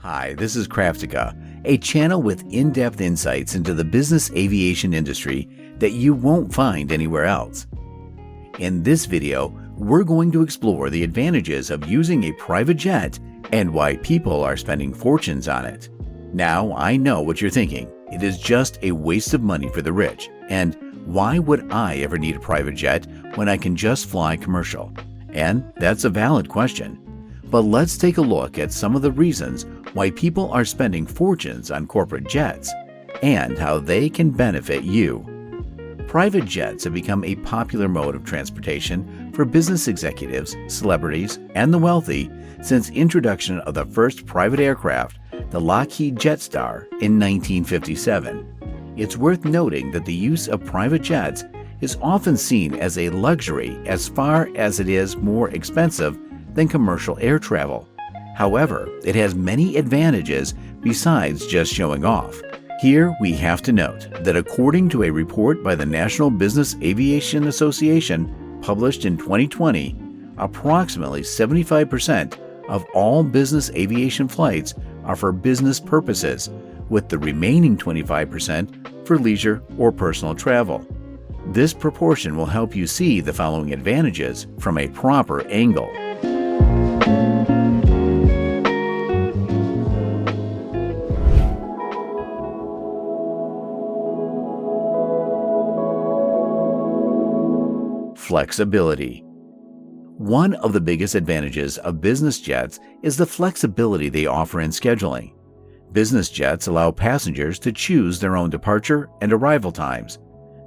Hi, this is Craftica, a channel with in-depth insights into the business aviation industry that you won't find anywhere else. In this video, we're going to explore the advantages of using a private jet and why people are spending fortunes on it. Now, I know what you're thinking. It is just a waste of money for the rich. And why would I ever need a private jet when I can just fly commercial? And that's a valid question. But let's take a look at some of the reasons why people are spending fortunes on corporate jets and how they can benefit you. Private jets have become a popular mode of transportation for business executives, celebrities, and the wealthy since introduction of the first private aircraft, the Lockheed Jetstar, in 1957. It's worth noting that the use of private jets is often seen as a luxury as far as it is more expensive than commercial air travel. However, it has many advantages besides just showing off. Here we have to note that according to a report by the National Business Aviation Association published in 2020, approximately 75% of all business aviation flights are for business purposes, with the remaining 25% for leisure or personal travel. This proportion will help you see the following advantages from a proper angle. Flexibility. One of the biggest advantages of business jets is the flexibility they offer in scheduling. Business jets allow passengers to choose their own departure and arrival times,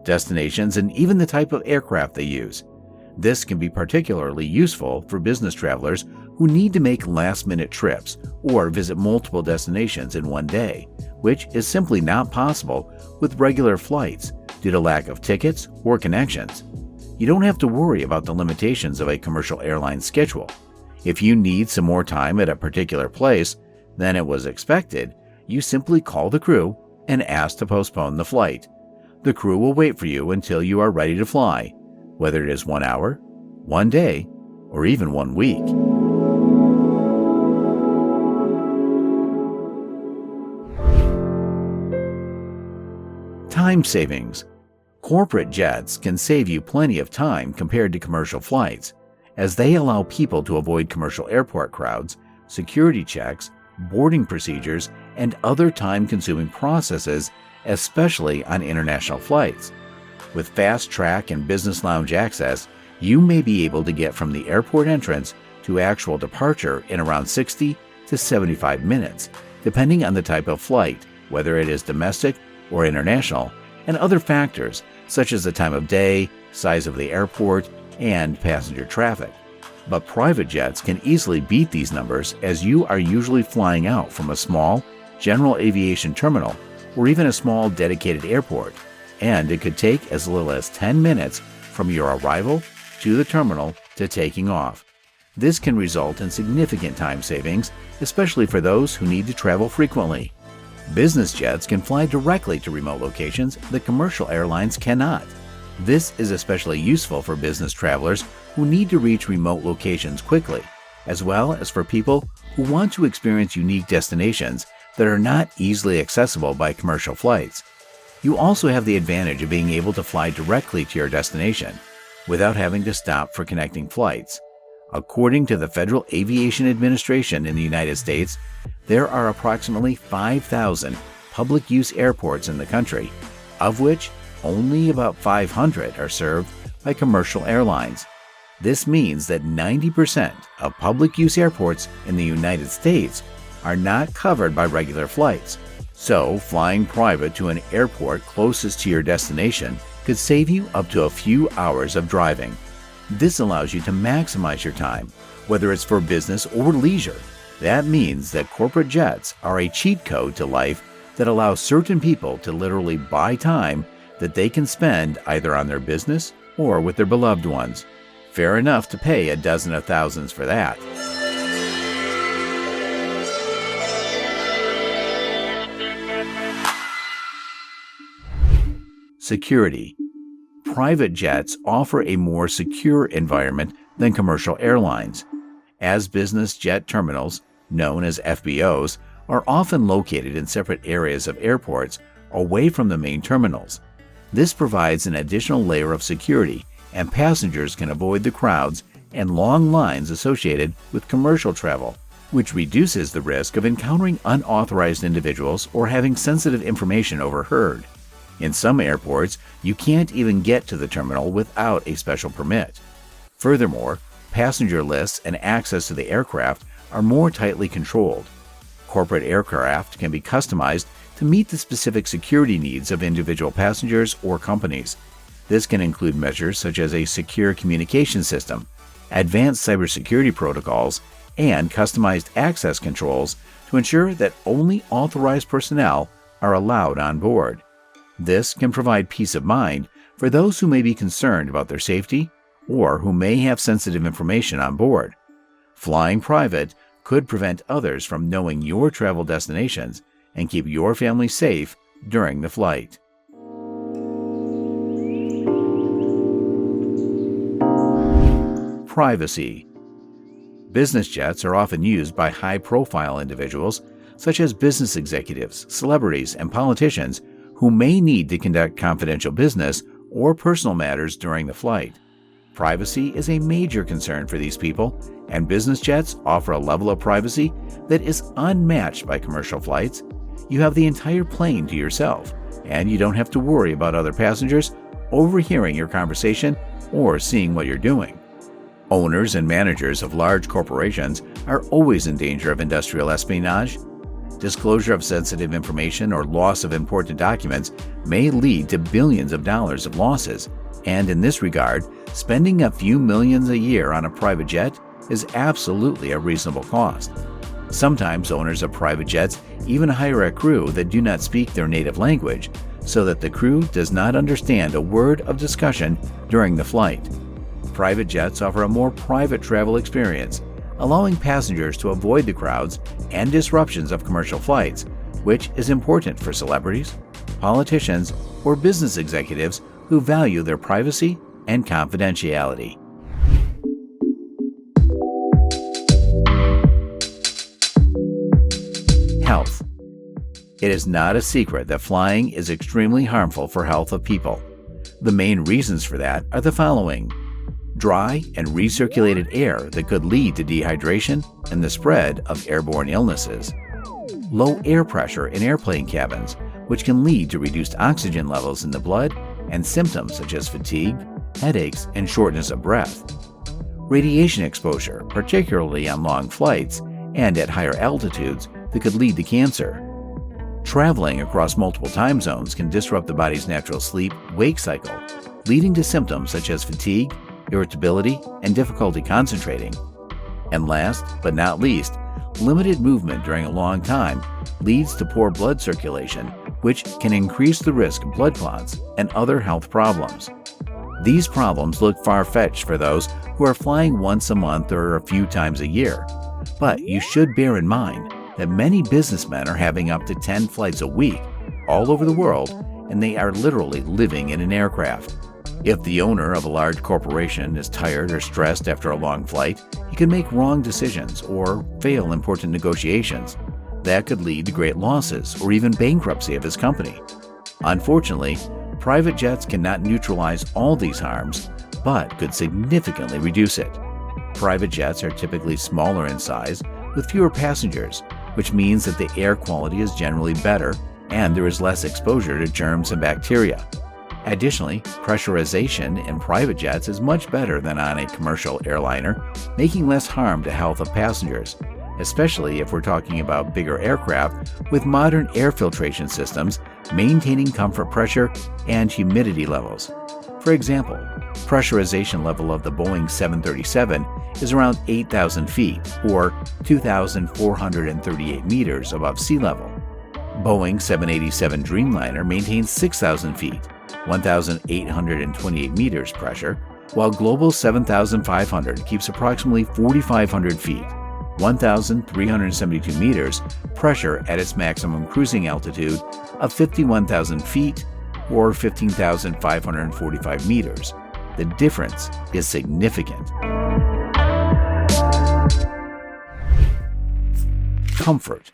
destinations, and even the type of aircraft they use. This can be particularly useful for business travelers who need to make last-minute trips or visit multiple destinations in one day, which is simply not possible with regular flights due to lack of tickets or connections. You don't have to worry about the limitations of a commercial airline schedule. If you need some more time at a particular place than it was expected, you simply call the crew and ask to postpone the flight. The crew will wait for you until you are ready to fly, whether it is 1 hour, 1 day, or even 1 week. Time savings. Corporate jets can save you plenty of time compared to commercial flights, as they allow people to avoid commercial airport crowds, security checks, boarding procedures, and other time-consuming processes, especially on international flights. With fast track and business lounge access, you may be able to get from the airport entrance to actual departure in around 60 to 75 minutes, depending on the type of flight, whether it is domestic or international, and other factors such as the time of day, size of the airport, and passenger traffic. But private jets can easily beat these numbers, as you are usually flying out from a small general aviation terminal or even a small dedicated airport, and it could take as little as 10 minutes from your arrival to the terminal to taking off. This can result in significant time savings, especially for those who need to travel frequently. Business jets can fly directly to remote locations that commercial airlines cannot. This is especially useful for business travelers who need to reach remote locations quickly, as well as for people who want to experience unique destinations that are not easily accessible by commercial flights. You also have the advantage of being able to fly directly to your destination without having to stop for connecting flights. According to the Federal Aviation Administration in the United States, there are approximately 5,000 public-use airports in the country, of which only about 500 are served by commercial airlines. This means that 90% of public-use airports in the United States are not covered by regular flights. So, flying private to an airport closest to your destination could save you up to a few hours of driving. This allows you to maximize your time, whether it's for business or leisure. That means that corporate jets are a cheat code to life that allows certain people to literally buy time that they can spend either on their business or with their beloved ones. Fair enough to pay a dozen of thousands for that. Security. Private jets offer a more secure environment than commercial airlines, as business jet terminals, known as FBOs, are often located in separate areas of airports away from the main terminals. This provides an additional layer of security, and passengers can avoid the crowds and long lines associated with commercial travel, which reduces the risk of encountering unauthorized individuals or having sensitive information overheard. In some airports, you can't even get to the terminal without a special permit. Furthermore, passenger lists and access to the aircraft are more tightly controlled. Corporate aircraft can be customized to meet the specific security needs of individual passengers or companies. This can include measures such as a secure communication system, advanced cybersecurity protocols, and customized access controls to ensure that only authorized personnel are allowed on board. This can provide peace of mind for those who may be concerned about their safety or who may have sensitive information on board. Flying private could prevent others from knowing your travel destinations and keep your family safe during the flight. Privacy. Business jets are often used by high-profile individuals, such as business executives, celebrities, and politicians who may need to conduct confidential business or personal matters during the flight. Privacy is a major concern for these people, and business jets offer a level of privacy that is unmatched by commercial flights. You have the entire plane to yourself, and you don't have to worry about other passengers overhearing your conversation or seeing what you're doing. Owners and managers of large corporations are always in danger of industrial espionage. Disclosure of sensitive information or loss of important documents may lead to billions of dollars of losses, and in this regard, spending a few millions a year on a private jet is absolutely a reasonable cost. Sometimes owners of private jets even hire a crew that do not speak their native language, so that the crew does not understand a word of discussion during the flight. Private jets offer a more private travel experience, allowing passengers to avoid the crowds and disruptions of commercial flights, which is important for celebrities, politicians, or business executives who value their privacy and confidentiality. Health. It is not a secret that flying is extremely harmful for health of people. The main reasons for that are the following: dry and recirculated air that could lead to dehydration and the spread of airborne illnesses, low air pressure in airplane cabins, which can lead to reduced oxygen levels in the blood and symptoms such as fatigue, headaches, and shortness of breath, radiation exposure, particularly on long flights and at higher altitudes, that could lead to cancer. Traveling across multiple time zones can disrupt the body's natural sleep-wake cycle, leading to symptoms such as fatigue, irritability, and difficulty concentrating. And last but not least, limited movement during a long time leads to poor blood circulation, which can increase the risk of blood clots and other health problems. These problems look far-fetched for those who are flying once a month or a few times a year, but you should bear in mind that many businessmen are having up to 10 flights a week all over the world, and they are literally living in an aircraft. If the owner of a large corporation is tired or stressed after a long flight, he could make wrong decisions or fail important negotiations. That could lead to great losses or even bankruptcy of his company. Unfortunately, private jets cannot neutralize all these harms, but could significantly reduce it. Private jets are typically smaller in size with fewer passengers, which means that the air quality is generally better and there is less exposure to germs and bacteria. Additionally, pressurization in private jets is much better than on a commercial airliner, making less harm to health of passengers, especially if we're talking about bigger aircraft with modern air filtration systems maintaining comfort pressure and humidity levels. For example, pressurization level of the Boeing 737 is around 8,000 feet, or 2,438 meters above sea level. Boeing 787 Dreamliner maintains 6,000 feet, 1,828 meters pressure, while Global 7,500 keeps approximately 4,500 feet, 1,372 meters pressure at its maximum cruising altitude of 51,000 feet, or 15,545 meters. The difference is significant. Comfort.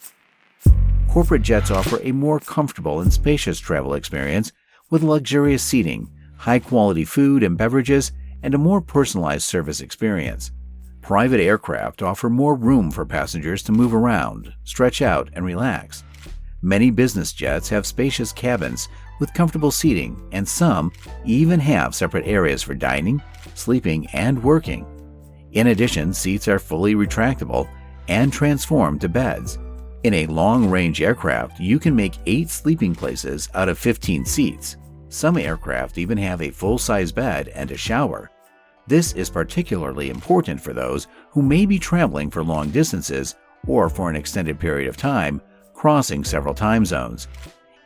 corporate jets offer a more comfortable and spacious travel experience with luxurious seating, high-quality food and beverages, and a more personalized service experience. Private aircraft offer more room for passengers to move around, stretch out, and relax. Many business jets have spacious cabins with comfortable seating, and some even have separate areas for dining, sleeping, and working. In addition, seats are fully retractable and transformed to beds. In a long-range aircraft, you can make 8 sleeping places out of 15 seats. Some aircraft even have a full-size bed and a shower. This is particularly important for those who may be traveling for long distances or for an extended period of time, crossing several time zones.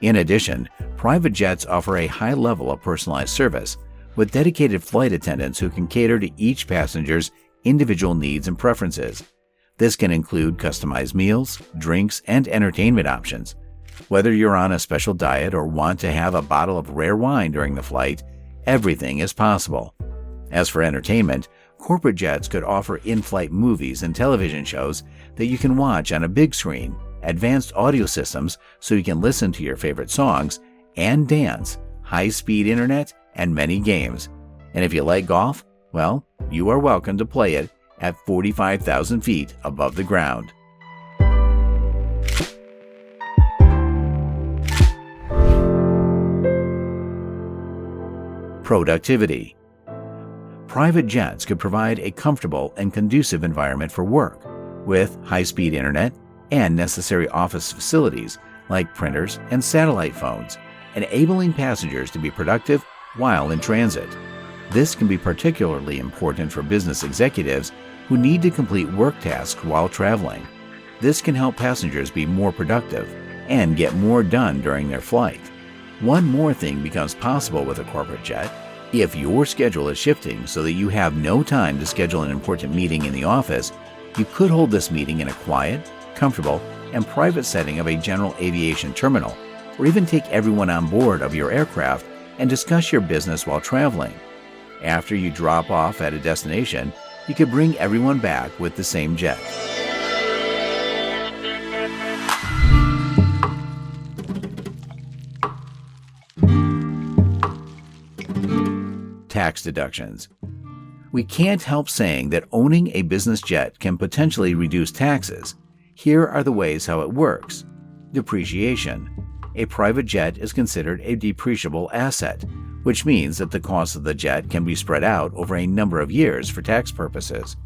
In addition, private jets offer a high level of personalized service, with dedicated flight attendants who can cater to each passenger's individual needs and preferences. This can include customized meals, drinks, and entertainment options. Whether you're on a special diet or want to have a bottle of rare wine during the flight, everything is possible. As for entertainment, corporate jets could offer in-flight movies and television shows that you can watch on a big screen, advanced audio systems so you can listen to your favorite songs, and dance, high-speed internet, and many games. And if you like golf, well, you are welcome to play it at 45,000 feet above the ground. Productivity. Private jets could provide a comfortable and conducive environment for work, with high-speed internet and necessary office facilities like printers and satellite phones, enabling passengers to be productive while in transit. This can be particularly important for business executives who need to complete work tasks while traveling. This can help passengers be more productive and get more done during their flight. One more thing becomes possible with a corporate jet. If your schedule is shifting so that you have no time to schedule an important meeting in the office, you could hold this meeting in a quiet, comfortable, and private setting of a general aviation terminal, or even take everyone on board of your aircraft and discuss your business while traveling. After you drop off at a destination, you could bring everyone back with the same jet. Tax deductions. We can't help saying that owning a business jet can potentially reduce taxes. Here are the ways how it works. Depreciation. A private jet is considered a depreciable asset, which means that the cost of the jet can be spread out over a number of years for tax purposes.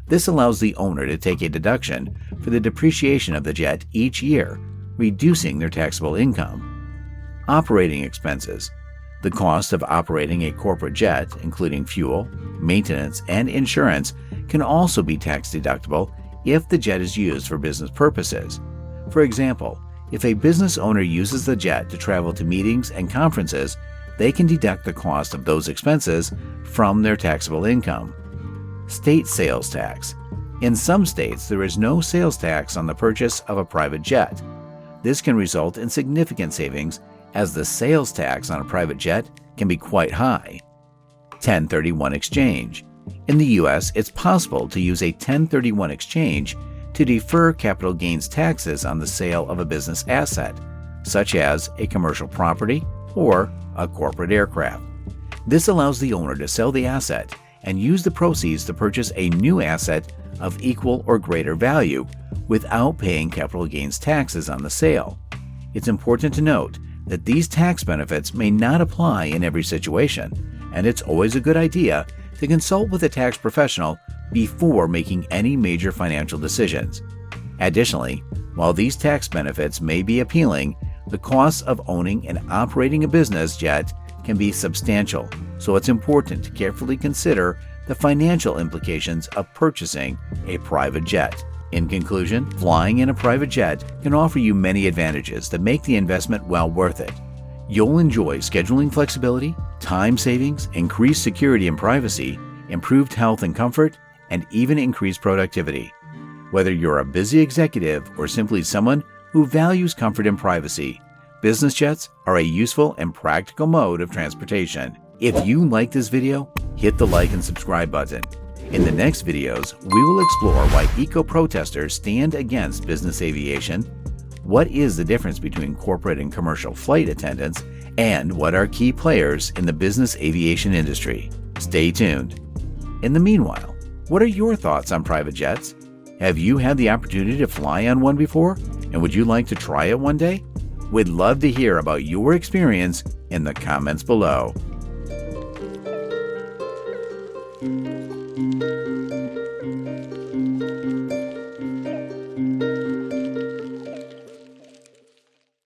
This allows the owner to take a deduction for the depreciation of the jet each year, reducing their taxable income. Operating expenses. The cost of operating a corporate jet, including fuel, maintenance, and insurance, can also be tax deductible if the jet is used for business purposes. For example, if a business owner uses the jet to travel to meetings and conferences, they can deduct the cost of those expenses from their taxable income. State sales tax. In some states, there is no sales tax on the purchase of a private jet. This can result in significant savings, as the sales tax on a private jet can be quite high. 1031 exchange. In the U.S., it's possible to use a 1031 exchange to defer capital gains taxes on the sale of a business asset, such as a commercial property or a corporate aircraft. This allows the owner to sell the asset and use the proceeds to purchase a new asset of equal or greater value without paying capital gains taxes on the sale. It's important to note that these tax benefits may not apply in every situation, and it's always a good idea to consult with a tax professional before making any major financial decisions. Additionally, while these tax benefits may be appealing, the costs of owning and operating a business jet can be substantial, so it's important to carefully consider the financial implications of purchasing a private jet. In conclusion, flying in a private jet can offer you many advantages that make the investment well worth it. You'll enjoy scheduling flexibility, time savings, increased security and privacy, improved health and comfort, and even increased productivity. Whether you're a busy executive or simply someone who values comfort and privacy, business jets are a useful and practical mode of transportation. If you like this video, hit the like and subscribe button. In the next videos, we will explore why eco-protesters stand against business aviation, What is the difference between corporate and commercial flight attendants, and what are key players in the business aviation industry? Stay tuned. In the meanwhile, what are your thoughts on private jets? Have you had the opportunity to fly on one before, and would you like to try it one day? We'd love to hear about your experience in the comments below.